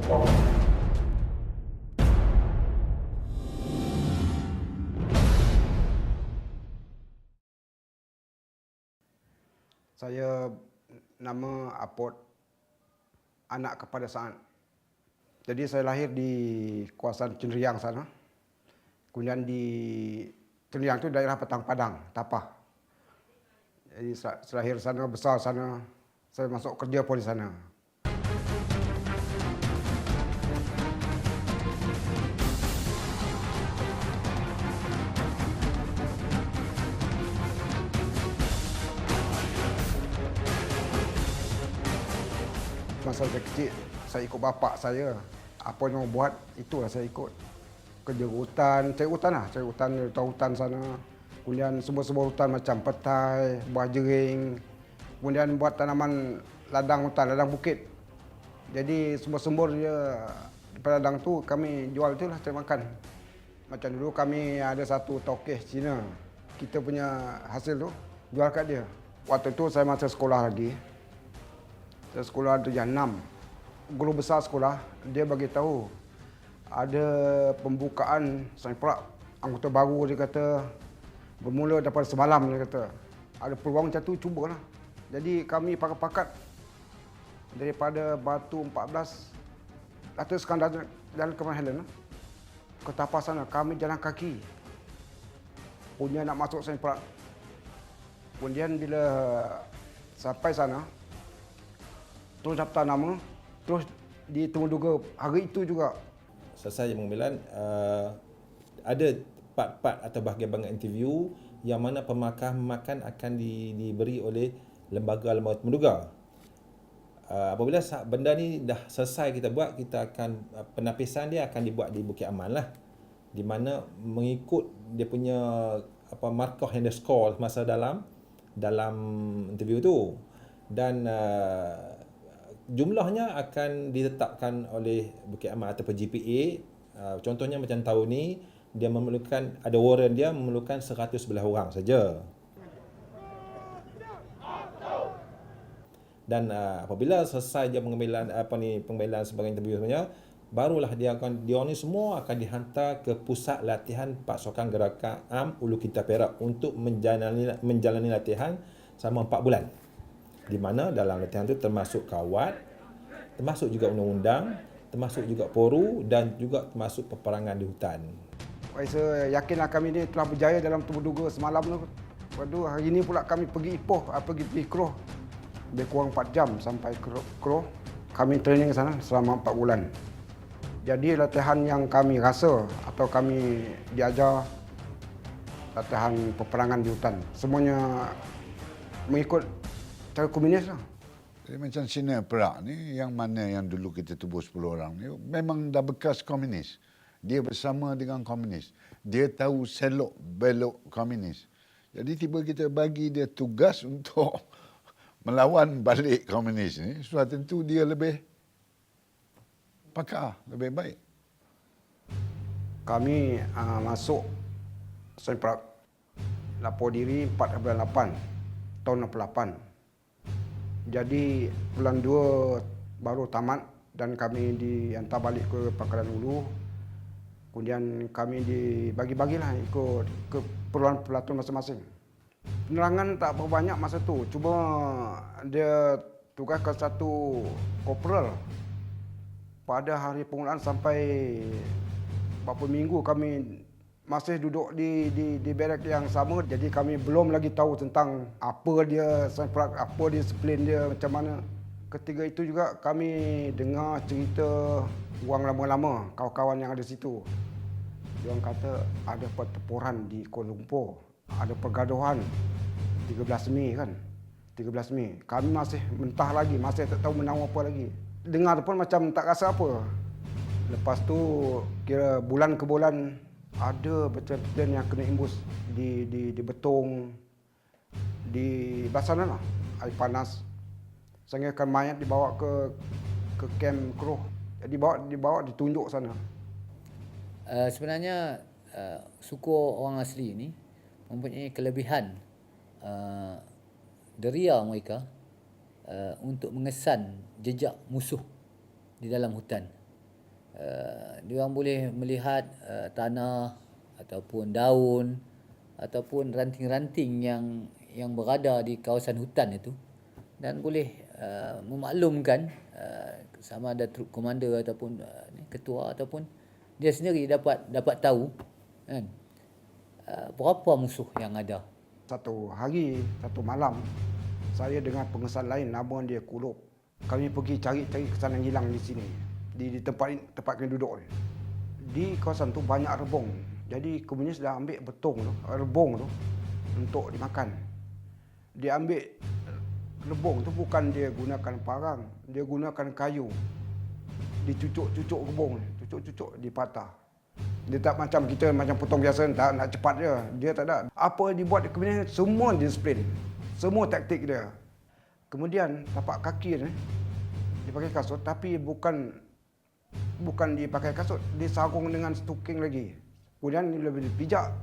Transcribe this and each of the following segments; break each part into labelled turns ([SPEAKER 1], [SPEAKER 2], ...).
[SPEAKER 1] Saya nama Apot, anak kepada Saat. Jadi saya lahir di kawasan Ceneriang sana. Kemudian di Ceneriang itu daerah Petang Padang, Tapah. Jadi saya lahir sana, besar sana. Saya masuk kerja pun di sana. Masa saya kecil, saya ikut bapak saya. Apa yang buat, itulah saya ikut. Kerja hutan, cari hutan sana. Kemudian semua hutan macam petai, buah jering. Kemudian buat tanaman ladang hutan, ladang bukit. Jadi semua sumber dia daripada ladang tu kami jual itulah cari makan. Macam dulu kami ada satu tokeh Cina. Kita punya hasil tu jual kat dia. Waktu tu saya masih sekolah lagi. Saya sekolah darjah 6. Guru besar sekolah, dia bagi tahu ada pembukaan Saint-Prague anggota baru, dia kata bermula daripada semalam, dia kata. Ada peluang macam tu, cubalah. Jadi kami pakat-pakat daripada Batu 14 teruskan jalan ke Helen ke Tapah sana, kami jalan kaki. Punya nak masuk Saint-Prague. Kemudian bila sampai sana, terus daftar nama, terus di Temuduga hari itu juga.
[SPEAKER 2] Selesai pengambilan, ada part-part atau bahagian-bahagian interview yang mana pemakan akan diberi oleh lembaga-lembaga Temuduga. Apabila benda ni dah selesai kita buat, kita akan penapisan dia akan dibuat di Bukit Aman lah, di mana mengikut dia punya markah yang dia score masa dalam interview tu, dan jumlahnya akan ditetapkan oleh Bukit Aman ataupun GPA. Contohnya macam tahun ni dia memerlukan, ada warrant dia memerlukan 111 orang saja. Dan apabila selesai dia pengambilan sebagai interview sebenarnya, barulah dia ni semua akan dihantar ke pusat latihan pasukan gerakan AM Ulu Kinta Perak untuk menjalani latihan selama 4 bulan. Di mana dalam latihan itu termasuk kawat, termasuk juga undang-undang, termasuk juga poru dan juga termasuk peperangan di hutan.
[SPEAKER 1] Saya yakinlah kami ini telah berjaya dalam Temuduga semalam tu. Waduh, hari ini pula kami pergi Ipoh, pergi Keroh. Lebih kurang 4 jam sampai Keroh. Kami training ke sana selama 4 bulan. Jadi latihan yang kami rasa atau kami diajar, latihan peperangan di hutan, semuanya mengikut cara komunis lah.
[SPEAKER 3] Jadi macam Cina Perak ni, yang mana yang dulu kita tubuh 10 orang ni, memang dah bekas komunis. Dia bersama dengan komunis. Dia tahu selok belok komunis. Jadi tiba kita bagi dia tugas untuk melawan balik komunis ni, sudah tentu dia lebih pakar, lebih baik.
[SPEAKER 1] Kami masuk Saint-Prague, lapor diri 4 bulan 8, tahun 68. Jadi bulan 2 baru tamat dan kami dihantar balik ke Pangkalan Ulu. Kemudian kami dibagi-bagilah ikut keperluan pelatun masing-masing. Penerangan tak berapa banyak masa tu, cuma dia tugaskan satu korporal. Pada hari permulaan sampai beberapa minggu kami masih duduk di barak yang sama. Jadi kami belum lagi tahu tentang apa dia Saint-Prague, apa disiplin dia, macam mana. Ketika itu juga kami dengar cerita orang lama-lama, kawan-kawan yang ada situ. Dia orang kata ada pertempuran di Kuala Lumpur, ada pergaduhan 13 Mei kan. 13 Mei. Kami masih mentah lagi, masih tak tahu menang apa lagi. Dengar pun macam tak rasa apa. Lepas tu kira bulan ke bulan ada petain-petain yang kena imbus di Betong, di Basana lah, air panas. Sehingga kan mayat dibawa ke kamp Keroh. Dibawa ditunjuk sana.
[SPEAKER 4] Sebenarnya suku orang asli ini mempunyai kelebihan deria mereka untuk mengesan jejak musuh di dalam hutan. Diorang boleh melihat tanah ataupun daun ataupun ranting-ranting yang berada di kawasan hutan itu, dan boleh memaklumkan sama ada troop commander ataupun ketua ataupun dia sendiri dapat tahu kan berapa musuh yang ada.
[SPEAKER 1] Satu hari, satu malam, saya dengan pengesan lain, nama dia Kulub. Kami pergi cari kesan yang hilang di sini, di tempat kami duduk ni. Di kawasan tu banyak rebung. Jadi komunis dah ambil betong tu, rebung tu untuk dimakan. Dia ambil rebung tu bukan dia gunakan parang, dia gunakan kayu. Dicucuk-cucuk rebung ni, cucuk-cucuk dipatah. Dia tak macam kita macam potong biasa, tak nak cepat je. Dia tak ada. Apa dibuat di komunis semua disiplin. Semua taktik dia. Kemudian tapak kaki ni dipakai kasut, tapi bukan dipakai kasut, disarung dengan stuking lagi. Kemudian lebih pijak,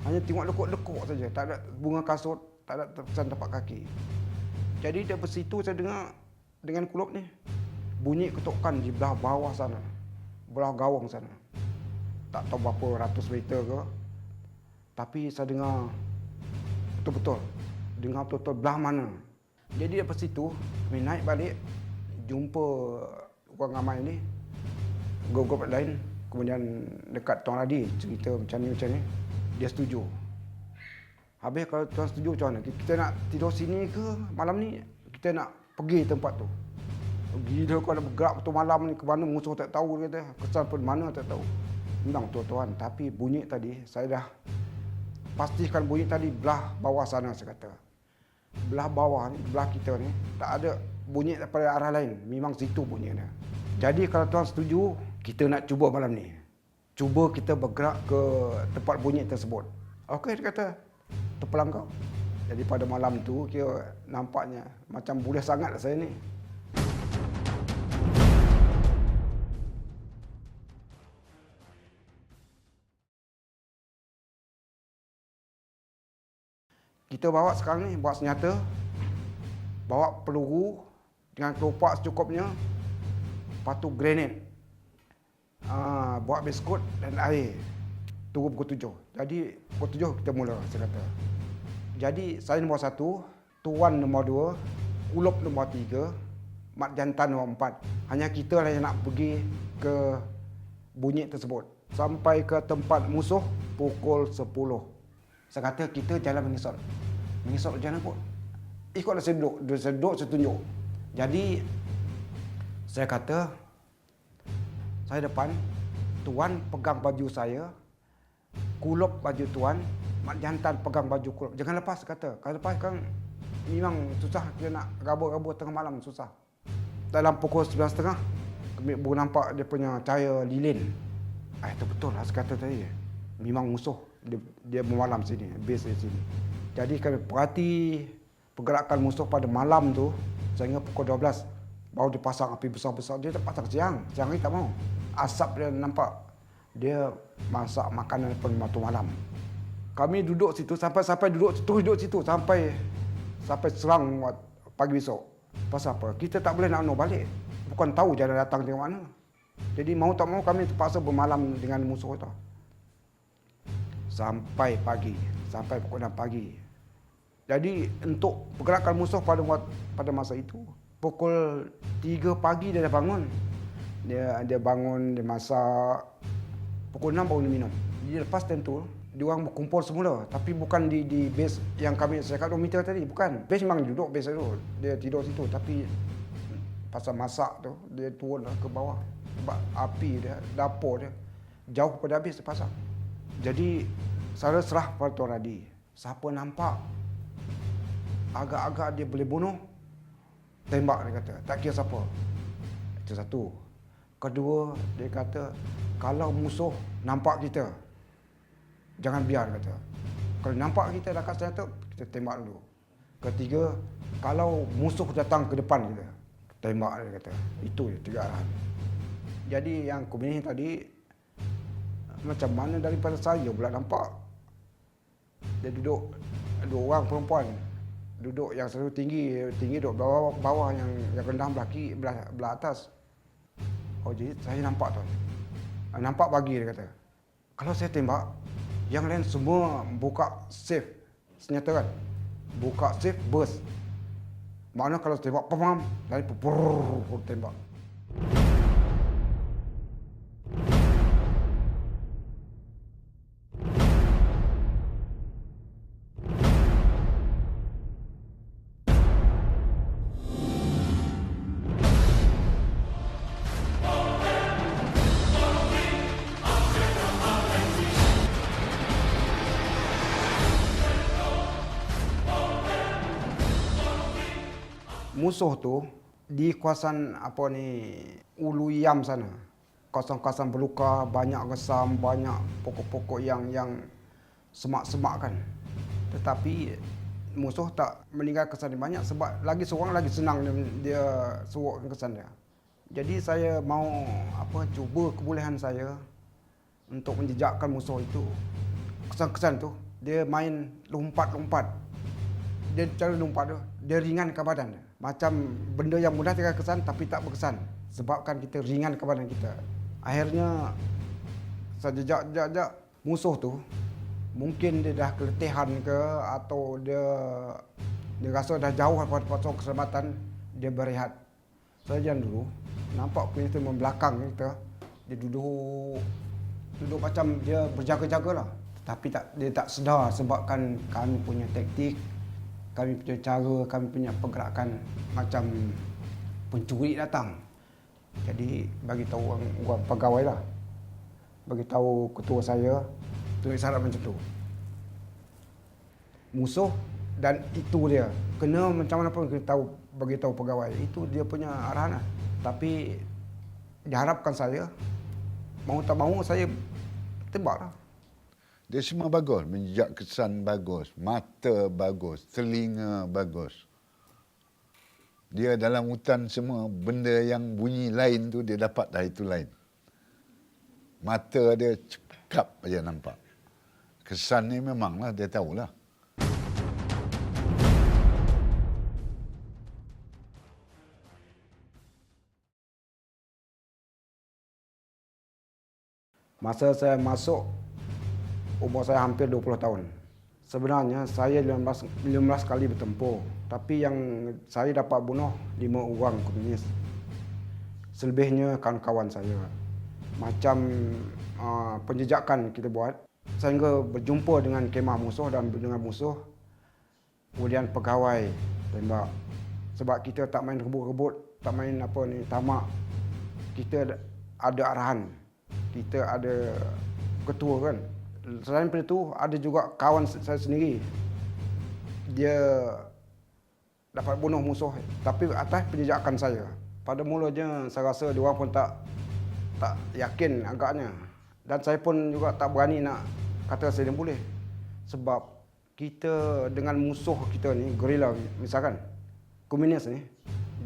[SPEAKER 1] hanya tengok lekuk-lekuk saja, tak ada bunga kasut, tak ada terkesan tapak kaki. Jadi dari situ saya dengar dengan Kulub ni bunyi ketukan di belah bawah sana, belah gawang sana. Tak tahu berapa ratus meter ke, tapi saya dengar betul-betul, dengar betul-betul belah mana. Jadi dari situ kami naik balik, jumpa orang ramai ni, grup-grup lain. Kemudian dekat Tuan Radi cerita macam ni, dia setuju. Habis kalau Tuan setuju macam mana? Kita nak tidur sini ke malam ni? Kita nak pergi tempat tu. Gila kalau bergerak betul malam ni, ke mana musuh tak tahu, dia kata. Kesan pun mana tak tahu. Memang tuan-tuan, tapi bunyi tadi saya dah pastikan bunyi tadi belah bawah sana, saya kata. Belah bawah ni, belah kita ni, tak ada bunyi daripada arah lain. Memang situ bunyinya. Jadi kalau tuan setuju, kita nak cuba malam ni. Cuba kita bergerak ke tempat bunyi tersebut. Okey, dia kata, terpelang kau. Jadi pada malam tu, kira nampaknya macam boleh sangat saya ni. Kita bawa sekarang ni, bawa senjata, bawa peluru dengan kelopak secukupnya, lepas tu grenade, bawa biskut dan air. Tunggu pukul 7. Jadi pukul 7 kita mula, saya kata. Jadi saya nombor 1, Tuan nombor 2, Kulub nombor 3, Mat Jantan nombor 4. Hanya kita lah yang nak pergi ke bunyi tersebut. Sampai ke tempat musuh pukul 10. Saya kata kita jalan mengisap. Mengisap macam mana pun. Ikutlah saya duduk. Saya duduk, saya tunjuk. Jadi, saya kata, saya depan, Tuan pegang baju saya, Kulub baju Tuan, Mat Jantan pegang baju Kulub. Jangan lepas, kata. Kalau lepas kan, memang susah kita nak rabur-rabur tengah malam, susah. Dalam pukul 11.30, kami baru nampak dia punya cahaya lilin. Itu betul lah, saya kata tadi. Memang musuh. Dia memalam sini, base di sini. Jadi kami perhati pergerakan musuh pada malam tu sehingga pukul 12. Baru dia pasang api besar-besar. Dia tak pasang siang. Siang ni tak mau. Asap dia nampak. Dia masak makanan pada waktu malam. Kami duduk situ sampai duduk situ sampai serang pagi besok. Pasal apa? Kita tak boleh nak balik. Bukan tahu jalan datang dari mana. Jadi mau tak mau kami terpaksa bermalam dengan musuh tu. Sampai pagi, sampai pukul 6 pagi. Jadi untuk pergerakan musuh pada masa itu, pukul 3 pagi dia dah bangun. Dia bangun, dia masak. Pukul 6 baru dia minum. Dia lepas tentu, dia orang berkumpul semula. Tapi bukan di base yang kami cakap 2 meter tadi. Bukan. Base memang duduk base tu. Dia tidur situ. Tapi pasal masak tu, dia turun ke bawah. Sebab api dia, dapur dia, jauh pada habis dia pasang. Jadi, saya serah pada Tuan Radi. Siapa nampak agak-agak dia boleh bunuh, tembak, dia kata. Tak kira siapa. Itu satu. Kedua, dia kata, kalau musuh nampak kita, jangan biar, dia kata. Kalau nampak kita dah kat senjata, kita tembak dulu. Ketiga, kalau musuh datang ke depan kita, tembak, dia kata. Itu je 3 arahan. Jadi yang komunis tadi, macam mana daripada saya pula nampak. Dia duduk, 2 orang perempuan. Duduk yang satu tinggi duduk bawah yang rendah belah atas. Oh, jadi saya nampak tu. Nampak bagi, dia kata. Kalau saya tembak, yang lain semua buka safe senjata kan. Buka safe, burst. Mana kalau tembak, pam, lari tembak. Musuh tu di kawasan apa ni Ulu Yam sana. Kawasan-kawasan berluka, banyak resam, banyak pokok-pokok yang semak-semak kan. Tetapi musuh tak meninggal kesan dia banyak sebab lagi seorang lagi senang dia suruhkan kesan dia. Jadi saya mau cuba kebolehan saya untuk menjejakkan musuh itu. Kesan-kesan tu dia main lompat-lompat. Dia cara lompat tu, dia ringankan badan dia. Macam benda yang mudah terkesan kesan tapi tak berkesan. Sebabkan kita ringankan badan kita. Akhirnya saya jejak musuh tu, mungkin dia dah keletihan ke atau dia rasa dah jauh daripada pos keselamatan, dia berehat. Saya jalan dulu, nampak kita membelakang kita, dia duduk macam dia berjaga-jaga lah. Tapi dia tak sedar sebabkan kami punya taktik, kami punya cara, kami punya pergerakan macam pencuri datang. Jadi bagi tahu orang pegawai lah, bagi tahu ketua saya, tulis syarat macam tu. Musuh dan itu dia. Kena macam mana pun kita tahu, bagi tahu pegawai. Itu dia punya arahan lah. Tapi diharapkan saya, mau tak mau saya tembak lah.
[SPEAKER 3] Dia semua bagus, menjejak kesan bagus, mata bagus, telinga bagus. Dia dalam hutan semua, benda yang bunyi lain tu dia dapat dah itu lain. Mata dia cekap aja nampak. Kesan ni memanglah dia tahulah.
[SPEAKER 1] Masa saya masuk, umur saya hampir 20 tahun. Sebenarnya saya 15 kali bertempur. Tapi yang saya dapat bunuh 5 orang komunis. Selebihnya kawan-kawan saya. Macam penjejakan kita buat. Sehingga berjumpa dengan kemah musuh dan dengan musuh. Kemudian pegawai tembak. Sebab kita tak main rebut-rebut, tak main tamak. Kita ada arahan. Kita ada ketua kan. Selain daripada itu, ada juga kawan saya sendiri. Dia dapat bunuh musuh tapi atas penjejakan saya. Pada mulanya saya rasa dia orang pun tak yakin agaknya. Dan saya pun juga tak berani nak kata saya boleh. Sebab kita dengan musuh kita ni, gerila misalkan, komunis ni,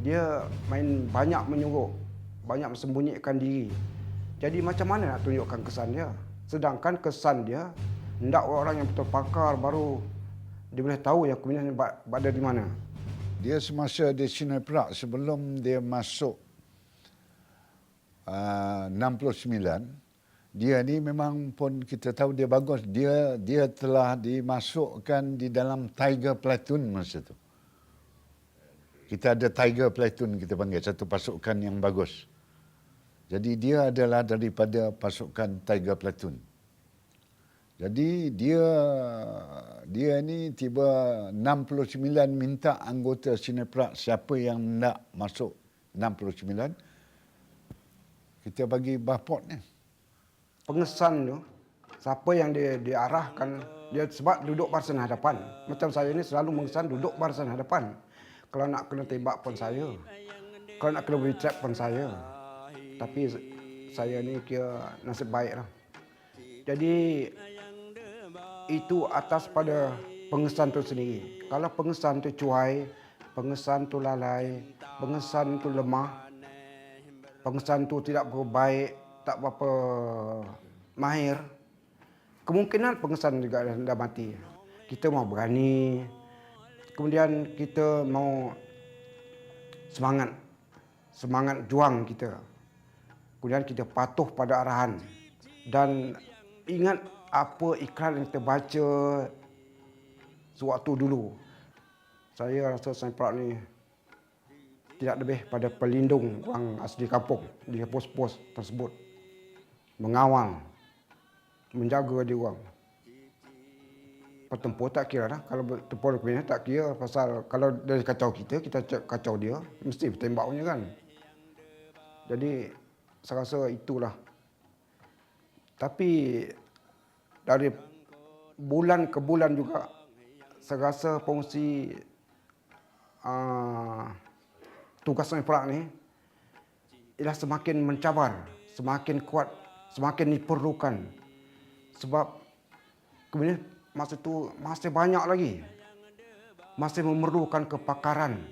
[SPEAKER 1] dia main banyak menyuruh, banyak sembunyikan diri. Jadi macam mana nak tunjukkan kesan dia? Sedangkan kesan dia, hendak orang yang betul pakar baru dia boleh tahu yang komunis ni berada di mana.
[SPEAKER 3] Dia semasa di Sinai Perak sebelum dia masuk 69, dia ni memang pun kita tahu dia bagus. Dia telah dimasukkan di dalam Tiger Platoon masa tu. Kita ada Tiger Platoon kita panggil, satu pasukan yang bagus. Jadi dia adalah daripada pasukan Tiger Platoon. Jadi dia ni tiba 69 minta anggota Sinai Perak siapa yang nak masuk 69 kita bagi basport ni.
[SPEAKER 1] Pengesan tu, siapa yang diarahkan, dia sebab duduk barisan hadapan. Macam saya ni selalu mengesan duduk barisan hadapan. Kalau nak kena tembak pun saya. Kalau nak kena beri trap pun saya. Tapi saya ni kira nasib baik lah. Jadi itu atas pada pengesan tu sendiri. Kalau pengesan tu cuai, pengesan tu lalai, pengesan tu lemah, pengesan tu tidak berapa baik, tak berapa mahir, kemungkinan pengesan juga dah mati. Kita mau berani, kemudian kita mau semangat juang kita. Kemudian kita patuh pada arahan. Dan ingat apa iklan yang kita baca sewaktu dulu. Saya rasa Sdn Perak ni tidak lebih pada pelindung orang asli kampung di pos-pos tersebut. Mengawal, menjaga dia orang. Petempur tak kira lah. Kalau tempur kriminal tak kira. Pasal kalau dia kacau kita, kita kacau dia. Mesti bertembak punya kan. Jadi saya rasa itulah. Tapi dari bulan ke bulan juga saya rasa fungsi tugas Sdn Perak ni ialah semakin mencabar, semakin kuat, semakin diperlukan. Sebab kemudian masa itu masih banyak lagi. Masih memerlukan kepakaran,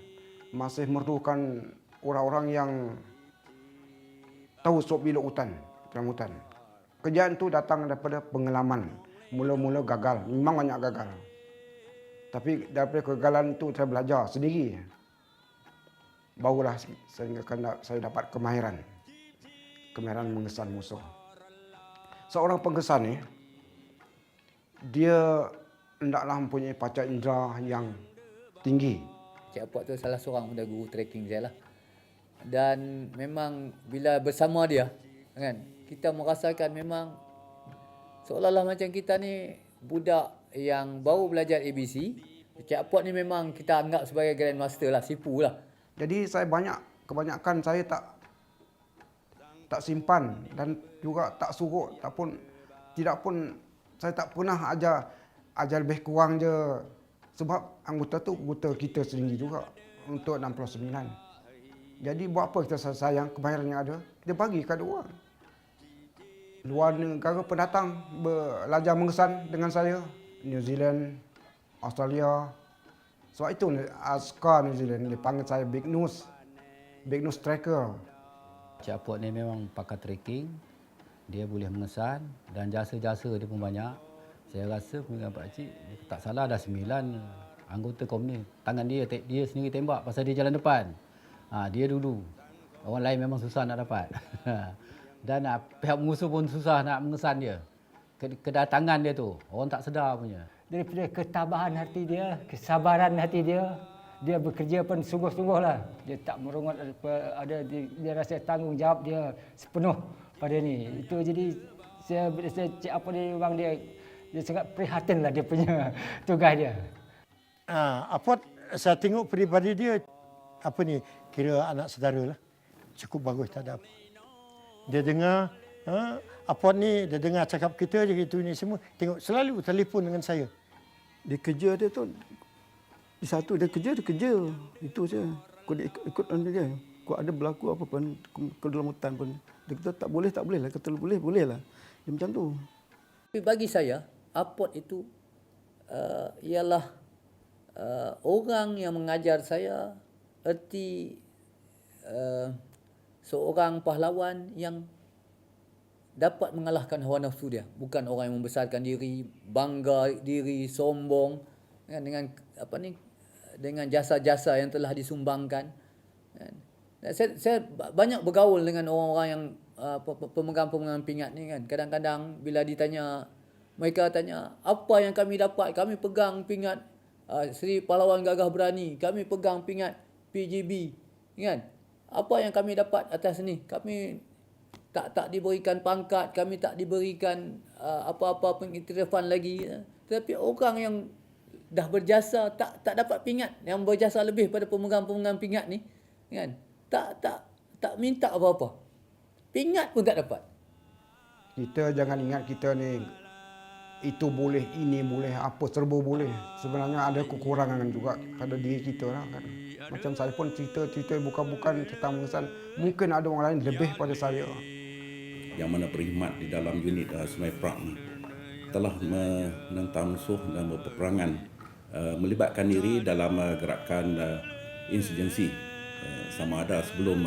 [SPEAKER 1] masih memerlukan orang-orang yang tahu seluk-beluk hutan, dalam hutan. Kerjaan itu datang daripada pengalaman. Mula-mula gagal, memang banyak gagal. Tapi daripada kegagalan itu saya belajar sendiri. Barulah saya dapat kemahiran mengesan musuh. Seorang pengesan ni, dia hendaklah mempunyai panca indera yang tinggi.
[SPEAKER 4] Cik Apot tu salah seorang pada guru trekking saya lah. Dan memang bila bersama dia, kan, kita merasakan memang seolah-olah macam kita ni budak yang baru belajar ABC. Cik Apot ni memang kita anggap sebagai grandmaster lah, sipu lah.
[SPEAKER 1] Jadi saya kebanyakan saya tak simpan dan juga tak suruh, tidak pun saya tak pernah ajar lebih kurang je, sebab anggota tu anggota kita sendiri juga untuk 69. Jadi buat apa kita sayang kemahiran yang ada, kita bagi kepada orang. Luar negara pendatang belajar mengesan dengan saya, New Zealand, Australia. Sebab itu askar New Zealand dia panggil saya Big Nose Tracker.
[SPEAKER 5] Cik Apot ni memang pakar trekking. Dia boleh mengesan dan jasa-jasa dia pun banyak. Saya rasa pemilihan Pak Cik tak salah dah 9 anggota komunis. Tangan dia sendiri tembak pasal dia jalan depan. Dia dulu. Orang lain memang susah nak dapat. Dan pihak musuh pun susah nak mengesan dia. Kedatangan dia tu, orang tak sedar punya.
[SPEAKER 6] Daripada ketabahan hati dia, kesabaran hati dia, dia bekerja pun sungguh-sungguhlah. Dia tak merungut, dia rasa tanggungjawab dia sepenuh pada ni. Itu jadi saya Cik Apot ni memang dia sangat prihatin lah dia punya tugas dia.
[SPEAKER 7] Apot saya tengok peribadi dia kira anak saudara lah. Cukup bagus, tak ada apa. Dia dengar Apot ni dia dengar cakap kita je gitu ni semua. Tengok selalu telefon dengan saya.
[SPEAKER 8] Dia kerja dia tu di satu dia kerja itu saja. Kau dia ikut dia. Kau ada berlaku apa pun ke dalam hutan pun dia kata tak boleh lah, kata boleh lah. Dia macam tu.
[SPEAKER 4] Tapi bagi saya Apot itu ialah orang yang mengajar saya erti seorang pahlawan yang dapat mengalahkan hawa nafsu dia. Bukan orang yang membesarkan diri, bangga diri, sombong kan, dengan jasa-jasa yang telah disumbangkan. Kan. Saya banyak bergaul dengan orang-orang yang pemegang-pemegang pingat ni kan. Kadang-kadang bila mereka tanya, apa yang kami dapat? Kami pegang pingat Seri Pahlawan Gagah Berani, kami pegang pingat PGB, kan? Apa yang kami dapat atas ni? Kami tak diberikan pangkat, kami tak diberikan apa-apa pengiktirafan lagi. Tetapi orang yang dah berjasa tak dapat pingat, yang berjasa lebih pada pemegang-pemegang pingat ni, kan? Tak minta apa-apa. Pingat pun tak dapat.
[SPEAKER 1] Kita jangan ingat kita ni itu boleh, ini boleh, apa serba boleh. Sebenarnya ada kekurangan juga pada diri kita lah kan. Macam saya pun cerita bukan tentang mengesan. Mungkin ada orang lain lebih pada saya.
[SPEAKER 9] Yang mana berkhidmat di dalam unit Sdn Perak ni telah menentang musuh dan berpeperangan, melibatkan diri dalam gerakan insurgensi, sama ada sebelum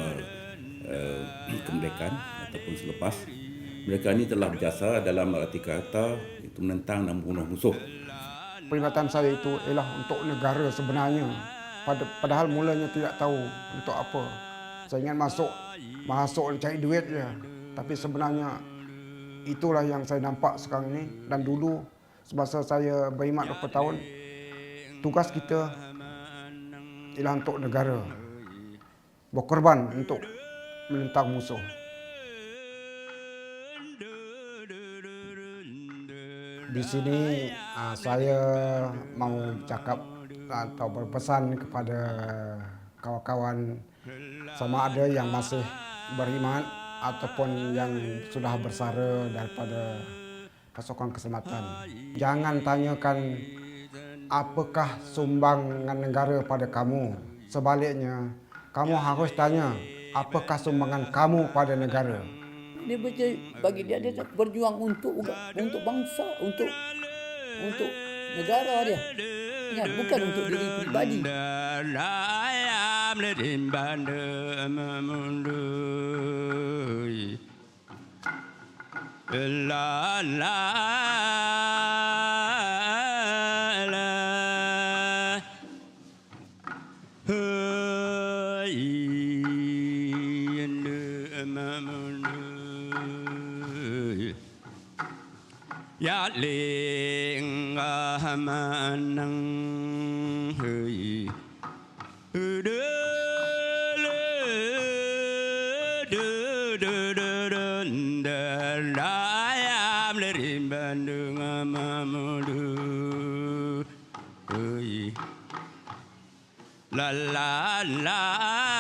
[SPEAKER 9] kemerdekaan ataupun selepas. Mereka ini telah berjasa dalam arti kata itu menentang dan membunuh musuh.
[SPEAKER 1] Peringatan saya itu ialah untuk negara sebenarnya. Padahal mulanya tidak tahu untuk apa. Saya ingat masuk cari duit je. Tapi sebenarnya itulah yang saya nampak sekarang ini. Dan dulu semasa saya berkhidmat beberapa tahun, tugas kita ialah untuk negara, berkorban untuk menentang musuh. Di sini saya mau cakap atau berpesan kepada kawan-kawan, sama ada yang masih berkhidmat ataupun yang sudah bersara daripada pasukan keselamatan. Jangan tanyakan apakah sumbangan negara pada kamu. Sebaliknya, kamu harus tanya apakah sumbangan kamu pada negara.
[SPEAKER 4] Dia bagi dia berjuang untuk bangsa, untuk negara dia. Ya, bukan untuk diri pribadi.
[SPEAKER 10] Ya ling manang hơi la la la